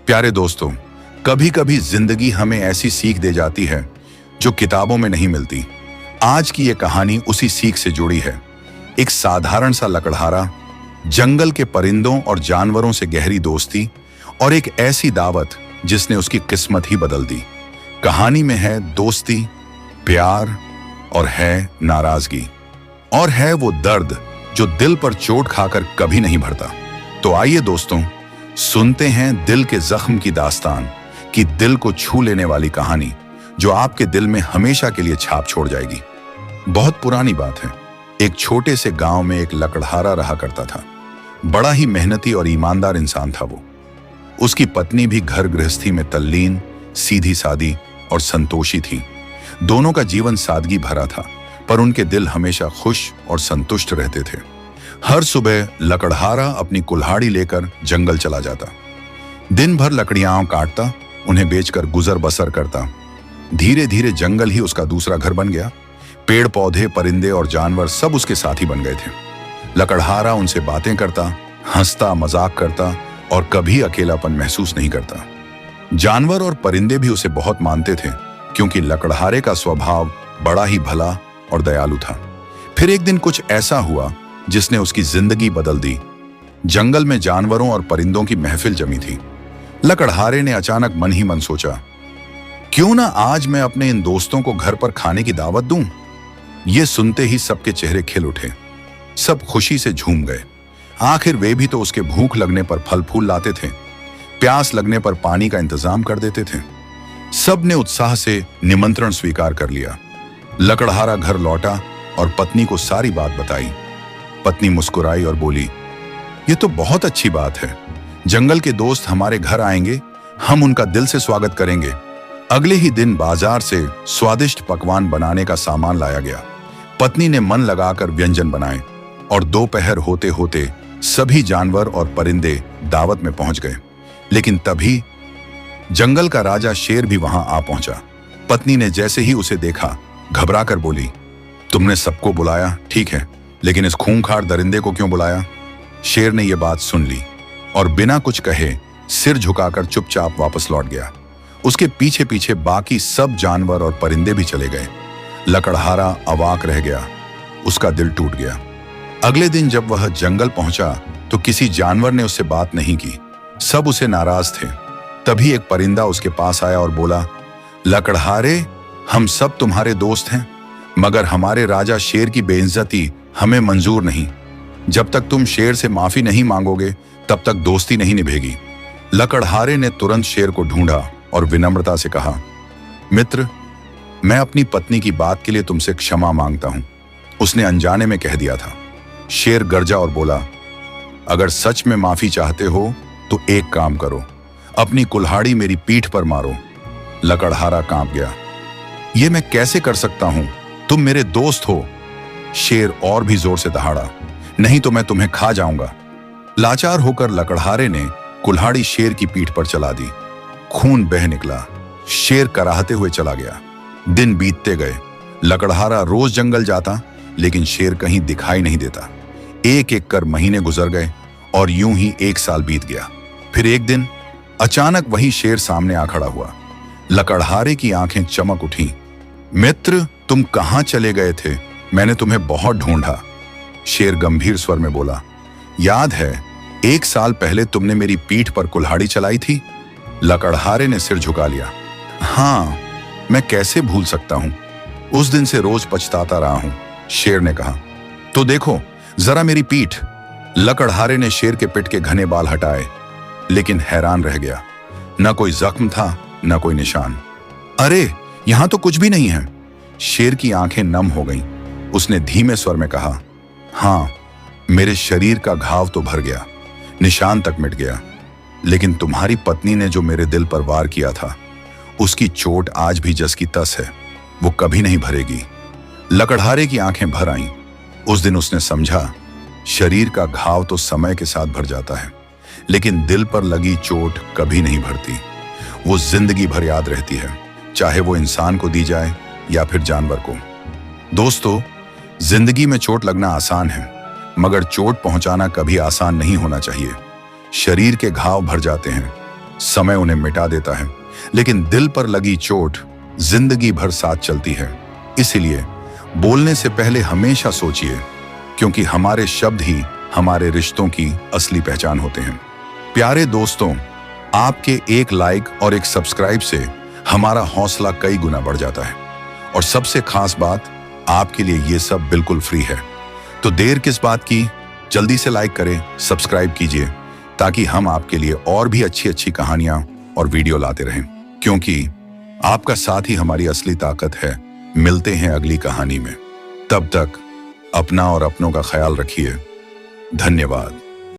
प्यारे दोस्तों, कभी कभी जिंदगी हमें ऐसी सीख दे जाती है जो किताबों में नहीं मिलती। आज की ये कहानी उसी सीख से जुड़ी है। एक साधारण सा लकड़हारा, जंगल के परिंदों और जानवरों से गहरी दोस्ती और एक ऐसी दावत जिसने उसकी किस्मत ही बदल दी। कहानी में है दोस्ती, प्यार और है नाराजगी, और है वो दर्द जो दिल पर चोट खाकर कभी नहीं भरता। तो आइए दोस्तों, सुनते हैं दिल के जख्म की दास्तान की दिल को छू लेने वाली कहानी जो आपके दिल में हमेशा के लिए छाप छोड़ जाएगी। बहुत पुरानी बात है। एक छोटे से गांव में एक लकड़हारा रहा करता था। बड़ा ही मेहनती और ईमानदार इंसान था वो। उसकी पत्नी भी घर गृहस्थी में तल्लीन, सीधी सादी और संतोषी थी। दोनों का जीवन सादगी भरा था, पर उनके दिल हमेशा खुश और संतुष्ट रहते थे। हर सुबह लकड़हारा अपनी कुल्हाड़ी लेकर जंगल चला जाता। दिन भर लकड़ियां काटता, उन्हें बेचकर गुजर बसर करता। धीरे धीरे जंगल ही उसका दूसरा घर बन गया। पेड़ पौधे, परिंदे और जानवर सब उसके साथी बन गए थे। लकड़हारा उनसे बातें करता, हंसता, मजाक करता और कभी अकेलापन महसूस नहीं करता। जानवर और परिंदे भी उसे बहुत मानते थे, क्योंकि लकड़हारे का स्वभाव बड़ा ही भला और दयालु था। फिर एक दिन कुछ ऐसा हुआ जिसने उसकी जिंदगी बदल दी। जंगल में जानवरों और परिंदों की महफिल जमी थी। लकड़हारे ने अचानक मन ही मन सोचा, क्यों ना आज मैं अपने इन दोस्तों को घर पर खाने की दावत दूं। ये सुनते ही सबके चेहरे खिल उठे। सब खुशी से झूम गए। आखिर वे भी तो उसके भूख लगने पर फल फूल लाते थे, प्यास लगने पर पानी का इंतजाम कर देते थे। सब ने उत्साह से निमंत्रण स्वीकार कर लिया। लकड़हारा घर लौटा और पत्नी को सारी बात बताई। पत्नी मुस्कुराई और बोली, ये तो बहुत अच्छी बात है। जंगल के दोस्त हमारे घर आएंगे, हम उनका दिल से स्वागत करेंगे। अगले ही दिन बाजार से स्वादिष्ट पकवान बनाने का सामान लाया गया। पत्नी ने मन लगाकर व्यंजन बनाए और दोपहर होते होते सभी जानवर और परिंदे दावत में पहुंच गए। लेकिन तभी जंगल का राजा शेर भी वहां आ पहुंचा। पत्नी ने जैसे ही उसे देखा, घबराकर बोली, तुमने सबको बुलाया, ठीक है, लेकिन इस खूंखार दरिंदे को क्यों बुलाया? शेर ने यह बात सुन ली और बिना कुछ कहे सिर झुकाकर चुपचाप वापस लौट गया। उसके पीछे पीछे बाकी सब जानवर और परिंदे भी चले गए। लकड़हारा अवाक रह गया। उसका दिल टूट गया। अगले दिन जब वह जंगल पहुंचा तो किसी जानवर ने उससे बात नहीं की। सब उसे नाराज थे। तभी एक परिंदा उसके पास आया और बोला, लकड़हारे, हम सब तुम्हारे दोस्त हैं, मगर हमारे राजा शेर की बेइज्जती हमें मंजूर नहीं। जब तक तुम शेर से माफी नहीं मांगोगे तब तक दोस्ती नहीं निभेगी। लकड़हारे ने तुरंत शेर को ढूंढा और विनम्रता से कहा, मित्र, मैं अपनी पत्नी की बात के लिए तुमसे क्षमा मांगता हूं। उसने अनजाने में कह दिया था। शेर गरजा और बोला, अगर सच में माफी चाहते हो तो एक काम करो, अपनी कुल्हाड़ी मेरी पीठ पर मारो। लकड़हारा कांप गया। ये मैं कैसे कर सकता हूं? तुम मेरे दोस्त हो। शेर और भी जोर से दहाड़ा, नहीं तो मैं तुम्हें खा जाऊंगा। लाचार होकर लकड़हारे ने कुल्हाड़ी शेर की पीठ पर चला दी। खून बह निकला। शेर कराहते हुए चला गया। दिन बीतते गए। लकड़हारा रोज जंगल जाता, लेकिन शेर कहीं दिखाई नहीं देता। एक एक कर महीने गुजर गए और यूं ही एक साल बीत गया। फिर एक दिन अचानक वही शेर सामने आ खड़ा हुआ। लकड़हारे की आंखें चमक उठी। मित्र, तुम कहां चले गए थे? मैंने तुम्हें बहुत ढूंढा। शेर गंभीर स्वर में बोला, याद है, एक साल पहले तुमने मेरी पीठ पर कुल्हाड़ी चलाई थी? लकड़हारे ने सिर झुका लिया। हाँ, मैं कैसे भूल सकता हूं। उस दिन से रोज पछताता रहा हूं। शेर ने कहा, तो देखो जरा मेरी पीठ। लकड़हारे ने शेर के पिट के घने बाल हटाए, लेकिन हैरान रह गया। न कोई जख्म था, न कोई निशान। अरे, यहां तो कुछ भी नहीं है। शेर की आंखें नम हो गईं। उसने धीमे स्वर में कहा, हाँ, मेरे शरीर का घाव तो भर गया, निशान तक मिट गया, लेकिन तुम्हारी पत्नी ने जो मेरे दिल पर वार किया था, उसकी चोट आज भी जस की तस है, वो कभी नहीं भरेगी। लकड़हारे की आंखें भर आईं। उस दिन उसने समझा, शरीर का घाव तो समय के साथ भर जाता है, लेकिन दिल पर लगी चोट कभी नहीं भरती। वो जिंदगी भर याद रहती है, चाहे वो इंसान को दी जाए या फिर जानवर को। दोस्तों, जिंदगी में चोट लगना आसान है, मगर चोट पहुंचाना कभी आसान नहीं होना चाहिए। शरीर के घाव भर जाते हैं, समय उन्हें मिटा देता है, लेकिन दिल पर लगी चोट जिंदगी भर साथ चलती है। इसीलिए बोलने से पहले हमेशा सोचिए, क्योंकि हमारे शब्द ही हमारे रिश्तों की असली पहचान होते हैं। प्यारे दोस्तों, आपके एक लाइक और एक सब्सक्राइब से हमारा हौसला कई गुना बढ़ जाता है। और सबसे खास बात, आपके लिए ये सब बिल्कुल फ्री है। तो देर किस बात की, जल्दी से लाइक करें, सब्सक्राइब कीजिए, ताकि हम आपके लिए और भी अच्छी अच्छी कहानियां और वीडियो लाते रहें। क्योंकि आपका साथ ही हमारी असली ताकत है। मिलते हैं अगली कहानी में। तब तक अपना और अपनों का ख्याल रखिए। धन्यवाद।